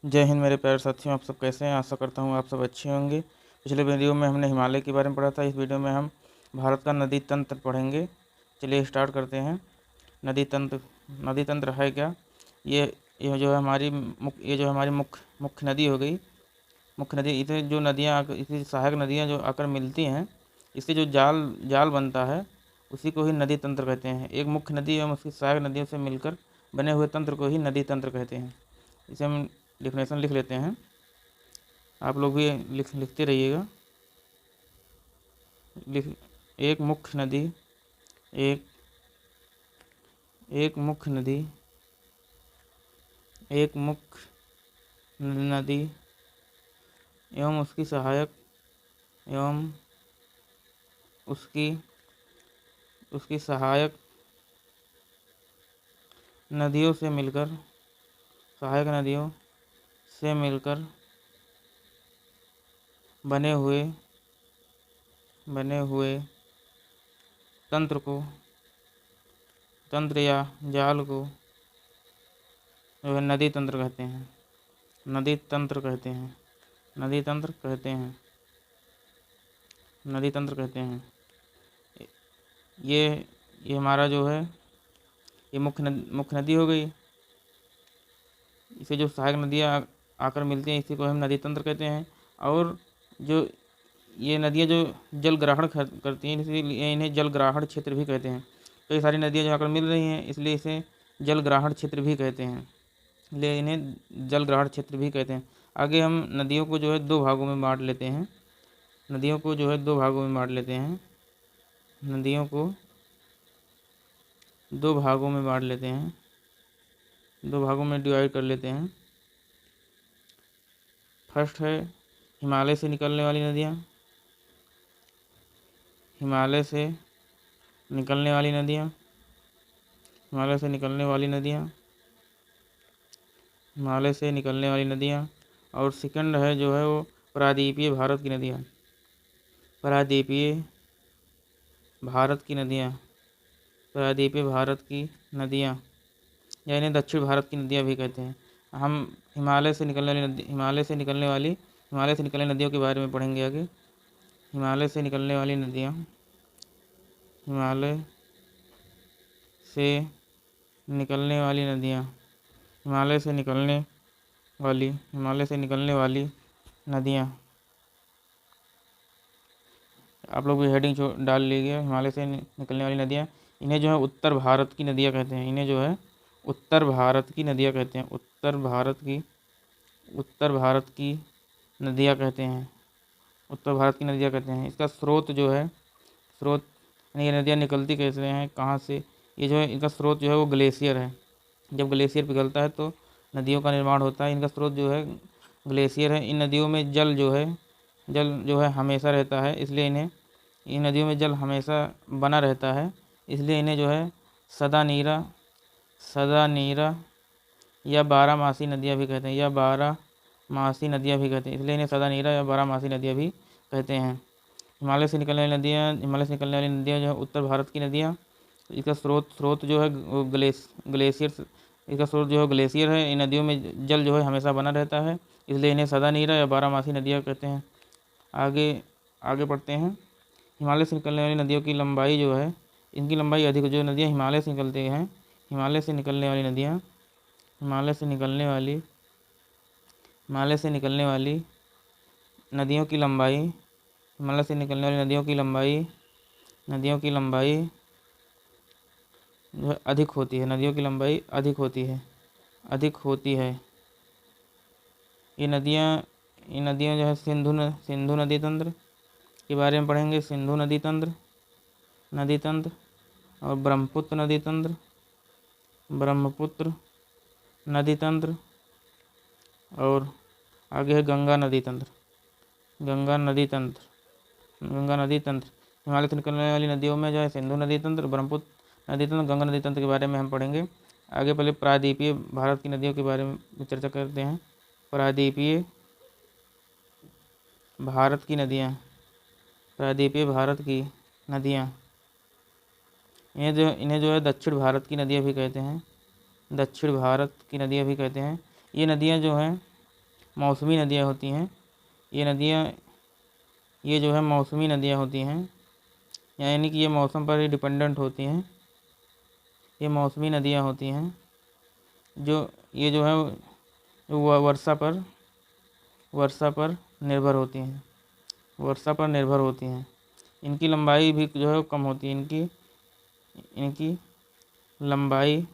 जय हिंद मेरे प्यारे साथियों, आप सब कैसे हैं। आशा करता हूँ आप सब अच्छे होंगे। पिछले वीडियो में हमने हिमालय के बारे में पढ़ा था। इस वीडियो में हम भारत का नदी तंत्र पढ़ेंगे। चलिए स्टार्ट करते हैं। नदी तंत्र है क्या? ये जो है हमारी मुख्य नदी हो गई। मुख्य नदी, इसे जो नदियाँ इसी सहायक नदियाँ जो आकर मिलती हैं, इससे जो जाल जाल बनता है उसी को ही नदी तंत्र कहते हैं। एक मुख्य नदी एवं उसकी सहायक नदियों से मिलकर बने हुए तंत्र को ही नदी तंत्र कहते हैं। इसे हम डिफिनेशन लिख लेते हैं, आप लोग भी लिखते रहिएगा। एक मुख्य नदी एक एक मुख्य नदी एक मुख्य नदी एवं उसकी सहायक एवं उसकी सहायक नदियों से मिलकर सहायक नदियों से मिलकर बने हुए तंत्र या जाल को जो है नदी तंत्र कहते हैं। नदी तंत्र कहते हैं। नदी तंत्र कहते हैं। नदी तंत्र कहते हैं। ये हमारा जो है ये मुख्य नदी हो गई। इसे जो सहायक नदियाँ आकर मिलती हैं इसी को हम नदी तंत्र कहते हैं। और जो ये नदियाँ जो जल ग्रहण करती हैं इसलिए इन्हें जल ग्राहण क्षेत्र भी कहते हैं। कई सारी नदियाँ जो आकर मिल रही हैं इसलिए इसे जल ग्राहण क्षेत्र भी कहते हैं, इसलिए इन्हें जल ग्राहण क्षेत्र भी कहते हैं। आगे हम नदियों को जो है दो भागों में बांट लेते हैं। नदियों को जो है दो भागों में बांट लेते हैं। नदियों को दो भागों में बांट लेते हैं, दो भागों में डिवाइड कर लेते हैं। फर्स्ट है हिमालय से निकलने वाली नदियाँ। हिमालय से निकलने वाली नदियाँ हिमालय से निकलने वाली नदियाँ हिमालय से निकलने वाली नदियाँ। और सेकंड है जो है वो प्रायद्वीपीय भारत की नदियाँ। प्रायद्वीपीय भारत की नदियाँ प्रायद्वीपीय भारत की नदियाँ या इन्हें दक्षिण भारत की नदियाँ भी कहते हैं। हम हिमालय से निकलने वाली नदियों के बारे में पढ़ेंगे आगे। हिमालय से निकलने वाली नदियाँ हिमालय से निकलने वाली नदियाँ हिमालय से निकलने वाली नदियाँ। आप लोग भी हेडिंग डाल लीजिए। हिमालय से निकलने वाली नदियाँ, इन्हें जो है उत्तर भारत की नदियाँ कहते हैं। इन्हें जो है उत्तर भारत की नदियाँ कहते हैं। उत्तर भारत की नदियाँ कहते हैं। उत्तर भारत की नदियाँ कहते हैं। इसका स्रोत यानी ये नदियाँ निकलती कैसे हैं, कहाँ से? ये जो है इनका स्रोत जो है वो ग्लेशियर है। जब ग्लेशियर पिघलता है तो नदियों का निर्माण होता है। इनका स्रोत जो है ग्लेशियर है। इन नदियों में जल जो है हमेशा रहता है, इसलिए इन नदियों में जल हमेशा बना रहता है, इसलिए इन्हें जो है सदा नीरा या बारहमासी नदियाँ भी कहते हैं। इसलिए इन्हें सदा नीरा या बारहमासी नदियाँ भी कहते हैं। हिमालय से निकलने वाली नदियाँ जो है उत्तर भारत की नदियाँ। इसका स्रोत जो है ग्लेशियर इसका स्रोत जो है ग्लेशियर है। इन नदियों में जल जो है हमेशा बना रहता है, इसलिए इन्हें सदा नीरा या बारहमासी नदियाँ कहते हैं। आगे बढ़ते हैं। हिमालय से निकलने वाली नदियों की लंबाई जो है, इनकी लंबाई अधिक, जो नदियाँ हिमालय से निकलती हैं, हिमालय से निकलने वाली नदियों की लंबाई जो है अधिक होती है। नदियों की लंबाई अधिक होती है। ये नदियाँ जो है सिंधु नदी तंत्र के बारे में पढ़ेंगे। सिंधु नदी तंत्र और ब्रह्मपुत्र नदी तंत्र और आगे है गंगा नदी तंत्र। हिमालय से निकलने वाली नदियों में जो है सिंधु नदी तंत्र, ब्रह्मपुत्र नदी तंत्र, गंगा नदी तंत्र के बारे में हम पढ़ेंगे आगे। पहले प्रायद्वीपीय भारत की नदियों के बारे में चर्चा करते हैं। प्रायद्वीपीय भारत की नदियाँ इन्हें जो है दक्षिण भारत की नदियाँ भी कहते हैं। ये नदियाँ जो हैं मौसमी नदियाँ होती हैं। ये नदियाँ, ये जो है मौसमी नदियाँ होती हैं, यानी कि ये मौसम पर ही डिपेंडेंट होती हैं। ये मौसमी नदियाँ होती हैं जो ये जो है वर्षा पर निर्भर होती हैं, वर्षा पर निर्भर होती हैं। इनकी लंबाई भी जो है कम होती है, इनकी लंबाई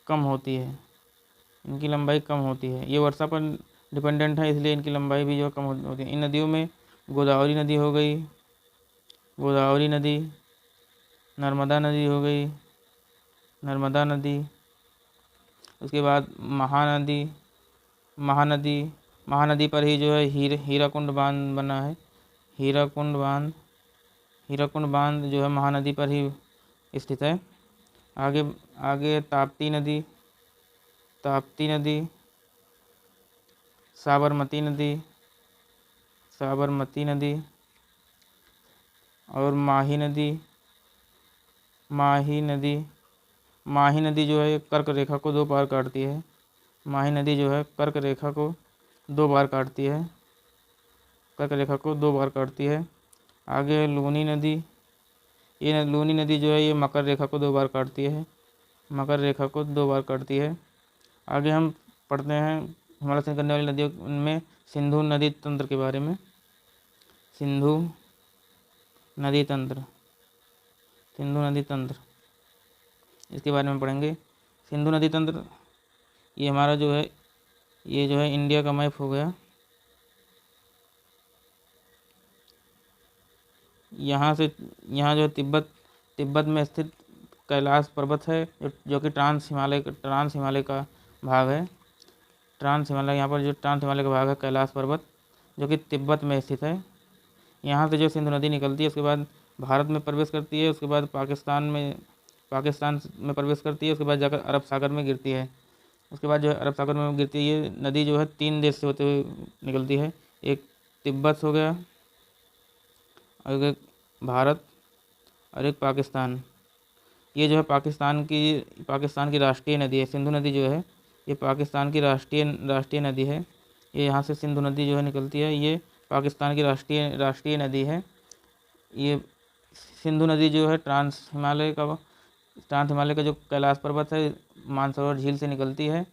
कम होती है, इनकी लंबाई कम होती है। ये वर्षा पर डिपेंडेंट है, इसलिए इनकी लंबाई भी जो है कम होती है। इन नदियों में गोदावरी नदी हो गई, गोदावरी नदी, नर्मदा नदी हो गई, नर्मदा नदी, उसके बाद महानदी, महानदी पर ही जो है हीराकुंड बांध बना है। हीराकुंड बांध जो है महानदी पर ही स्थित है। आगे आगे ताप्ती नदी, साबरमती नदी और माही नदी जो है कर्क रेखा को 2 बार काटती है। माही नदी जो है कर्क रेखा को 2 बार काटती है, कर्क रेखा को 2 बार काटती है। आगे लूनी नदी, ये लूनी नदी जो है ये मकर रेखा को 2 बार काटती है, मकर रेखा को 2 बार काटती है। आगे हम पढ़ते हैं हिमालय से निकलने वाली नदियों में सिंधु नदी तंत्र के बारे में। सिंधु नदी तंत्र इसके बारे में पढ़ेंगे। सिंधु नदी तंत्र ये हमारा जो है इंडिया का मैप हो गया। यहाँ जो तिब्बत में स्थित कैलाश पर्वत है, जो कि ट्रांस हिमालय का भाग है। यहाँ पर जो ट्रांस हिमालय का भाग है कैलाश पर्वत, जो कि तिब्बत में स्थित है। यहाँ से जो सिंधु नदी निकलती है, उसके बाद भारत में प्रवेश करती है, उसके बाद पाकिस्तान में प्रवेश करती है, उसके बाद जाकर अरब सागर में गिरती है। उसके बाद जो है अरब सागर में गिरती है। ये नदी जो है 3 देश से होते हुए निकलती है, एक तिब्बत हो गया, और एक भारत और एक पाकिस्तान। ये जो है पाकिस्तान की राष्ट्रीय नदी है। सिंधु नदी जो है ये पाकिस्तान की राष्ट्रीय नदी है। ये यहाँ से सिंधु नदी जो है निकलती है, ये पाकिस्तान की राष्ट्रीय नदी है। ये सिंधु नदी जो है ट्रांस हिमालय का जो कैलाश पर्वत है मानसरोवर झील से निकलती है।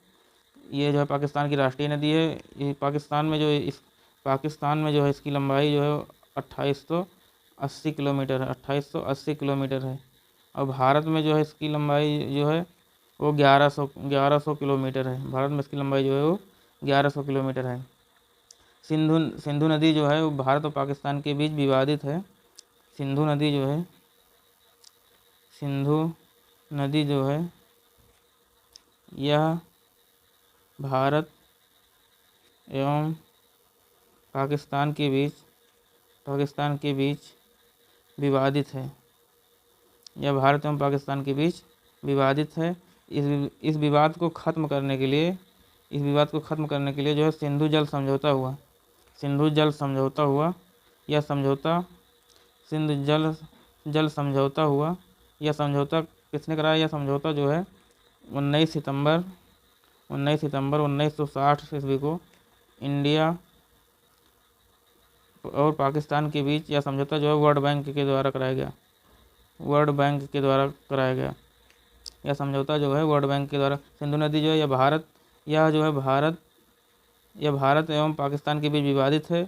ये जो है पाकिस्तान की राष्ट्रीय नदी है। ये पाकिस्तान में जो है इसकी लंबाई जो है 2880 किलोमीटर है, 2880 किलोमीटर है। और भारत में जो है इसकी लंबाई जो है वो 1100 किलोमीटर है। भारत में इसकी लंबाई जो है वो 1100 किलोमीटर है। सिंधु नदी जो है वो भारत और पाकिस्तान के बीच विवादित है। सिंधु नदी जो है यह भारत एवं पाकिस्तान के बीच विवादित है। यह भारत एवं पाकिस्तान के बीच विवादित है। इस विवाद को ख़त्म करने के लिए जो है सिंधु जल समझौता हुआ। यह समझौता किसने कराया? यह समझौता जो है 19 सितंबर 1960 ईस्वी को इंडिया और पाकिस्तान के बीच यह समझौता जो है वर्ल्ड बैंक के द्वारा कराया गया। यह समझौता जो है वर्ल्ड बैंक के द्वारा। सिंधु नदी जो है यह भारत एवं पाकिस्तान के बीच विवादित है।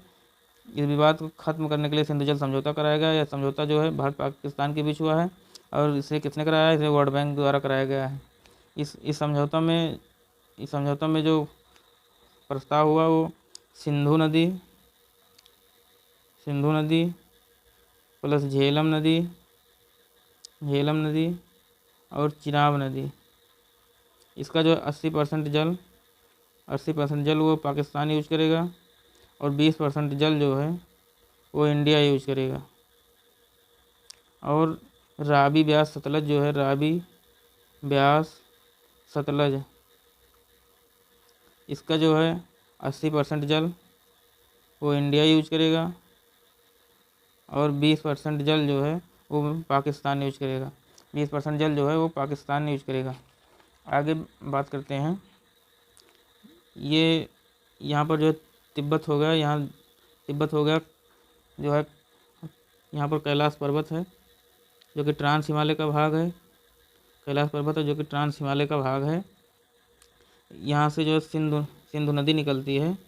इस विवाद को ख़त्म करने के लिए सिंधु जल समझौता कराया गया। यह समझौता जो है भारत पाकिस्तान के बीच हुआ है, और इसे किसने कराया है? इसे वर्ल्ड बैंक द्वारा कराया गया है। इस समझौता में जो प्रस्ताव हुआ वो सिंधु नदी प्लस झेलम नदी और चिनाब नदी, इसका जो 80% जल वो पाकिस्तान यूज करेगा, और 20% जल जो है वो इंडिया यूज करेगा। और रावी ब्यास सतलज, इसका जो है 80% जल वो इंडिया यूज करेगा, और 20% जल जो है वो पाकिस्तान यूज करेगा। 20% जल जो है वो पाकिस्तान यूज करेगा। आगे बात करते हैं। ये यहाँ पर जो है तिब्बत हो गया, यहाँ तिब्बत हो गया जो है, यहाँ पर कैलाश पर्वत है जो कि ट्रांस हिमालय का भाग है, कैलाश पर्वत है जो कि ट्रांस हिमालय का भाग है। यहाँ से जो है सिंधु नदी निकलती है,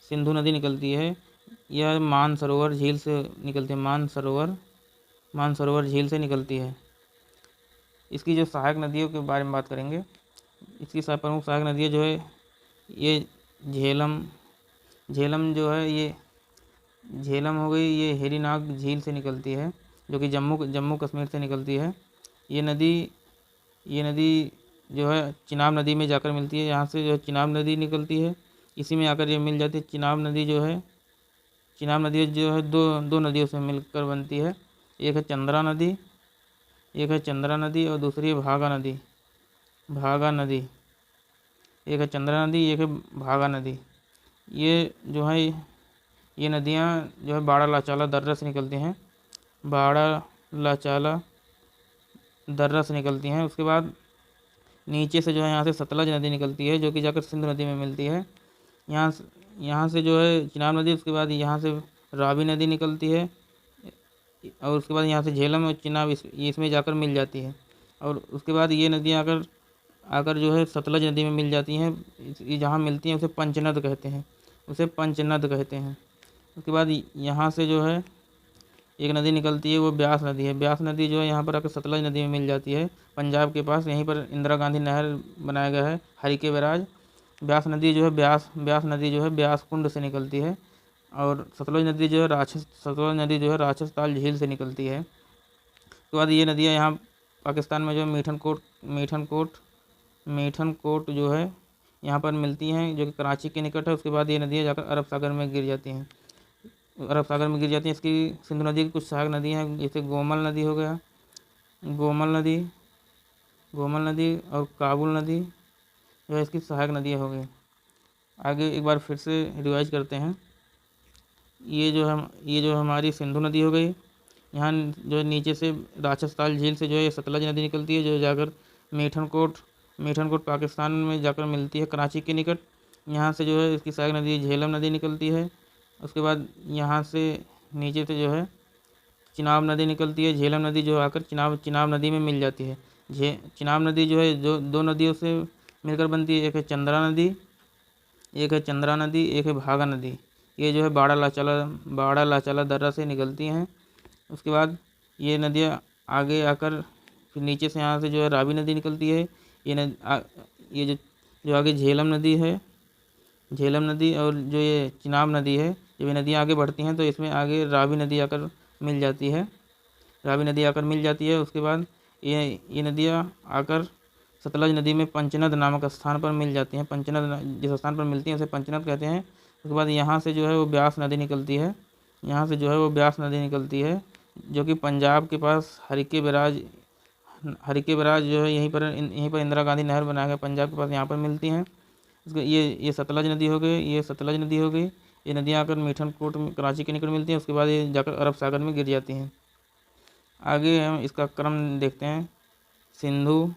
सिंधु नदी निकलती है। यह मानसरोवर झील से निकलती है, मानसरोवर झील से निकलती है। इसकी जो सहायक नदियों के बारे में बात करेंगे, इसकी प्रमुख सहायक नदियाँ जो है ये झेलम जो है, ये झेलम हो गई, ये हेरीनाग झील से निकलती है जो कि जम्मू कश्मीर से निकलती है। ये नदी जो है चिनाब नदी में जाकर मिलती है, यहाँ से जो है चिनाब नदी निकलती है, इसी में आकर ये मिल जाती है। चिनाब नदी जो है दो नदियों से मिलकर बनती है, एक है चंद्रा नदी और दूसरी है भागा नदी। एक है चंद्रा नदी, एक है भागा नदी। ये जो है ये नदियाँ जो है बाड़ा लाचाला दर्रा से निकलती हैं, बाड़ा लाचाला दर्रा से निकलती हैं। उसके बाद नीचे से जो है यहाँ से सतलज नदी निकलती है जो कि जाकर सिंधु नदी में मिलती है। यहाँ से जो है चिनाब नदी, उसके बाद यहाँ से रावी नदी निकलती है और उसके बाद यहाँ से झेलम और चिनाब इसमें जाकर मिल जाती है। और उसके बाद ये नदियाँ आकर जो है सतलज नदी में मिल जाती हैं। ये जहाँ मिलती हैं उसे पंचनद कहते हैं। उसके बाद यहाँ से जो है एक नदी निकलती है, वो ब्यास नदी है। ब्यास नदी जो है यहाँ पर आकर सतलज नदी में मिल जाती है, पंजाब के पास। यहीं पर इंदिरा गांधी नहर बनाया गया है, हरिके बैराज। ब्यास नदी जो है ब्यास कुंड से निकलती है। और सतलज नदी जो है राक्षस ताल झील से निकलती है। उसके बाद ये नदियाँ यहाँ पाकिस्तान में जो है मीठन कोट जो है यहाँ पर मिलती हैं जो कि कराची के निकट है। उसके बाद ये नदियाँ जाकर अरब सागर में गिर जाती हैं। इसकी सिंधु नदी की कुछ सहायक नदियाँ हैं, जैसे गोमल नदी और काबुल नदी जो है इसकी सहायक नदियाँ हो गई। आगे एक बार फिर से रिवाइज करते हैं। ये जो हमारी सिंधु नदी हो गई, यहाँ जो है नीचे से राक्षस ताल झील से जो है सतलज नदी निकलती है जो जाकर मीठन कोट पाकिस्तान में जाकर मिलती है, कराची के निकट। यहाँ से जो है इसकी सहायक नदी झेलम नदी निकलती है। उसके बाद यहाँ से नीचे से जो है चिनाब नदी निकलती है, झेलम नदी जो आकर चिनाब नदी में मिल जाती है। चिनाब नदी जो है दो नदियों से मिलकर बनती है, एक है चंद्रा नदी, एक है भागा नदी। ये जो है बाड़ा लाचाला दर्रा से निकलती हैं। उसके बाद ये नदियाँ आगे आकर फिर नीचे से यहाँ से जो है रावी नदी निकलती है। ये जो आगे झेलम नदी और जो ये चिनाब नदी है, जब ये नदियाँ आगे बढ़ती हैं तो इसमें आगे रावी नदी आकर मिल जाती है। उसके बाद ये नदियाँ आकर सतलज नदी में पंचनद नामक स्थान पर मिल जाती हैं। पंचनद जिस स्थान पर मिलती हैं उसे पंचनद कहते हैं। उसके बाद यहाँ से जो है वो ब्यास नदी निकलती है, जो कि पंजाब के पास हरिके बैराज जो है यहीं पर इंदिरा गांधी नहर बनाया गया, पंजाब के पास यहाँ पर मिलती हैं। ये सतलज नदी हो गई। ये नदियाँ आकर मीठन कोट कराची के निकट मिलती हैं। उसके बाद ये जाकर अरब सागर में गिर जाती हैं। आगे हम इसका क्रम देखते हैं। सिंधु,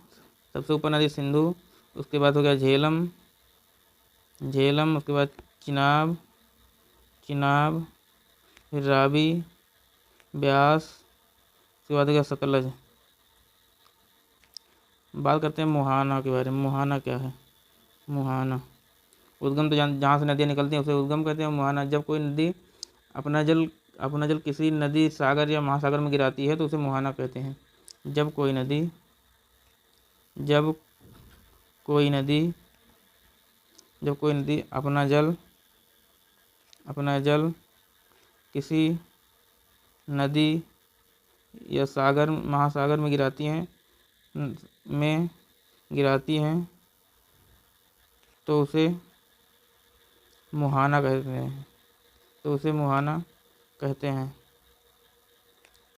सबसे ऊपर नदी सिंधु, उसके बाद हो गया झेलम, उसके बाद चिनाब, फिर रावी, ब्यास, उसके बाद हो गया सतलज। बात करते हैं मुहाना के बारे में। मुहाना क्या है? मुहाना उद्गम, तो जहाँ से नदियाँ निकलती हैं उसे उद्गम कहते हैं। मुहाना, जब कोई नदी अपना जल किसी नदी, सागर या महासागर में गिराती है तो उसे मुहाना कहते हैं। जब कोई नदी अपना जल किसी नदी या सागर, महासागर में गिराती हैं तो उसे मुहाना कहते हैं।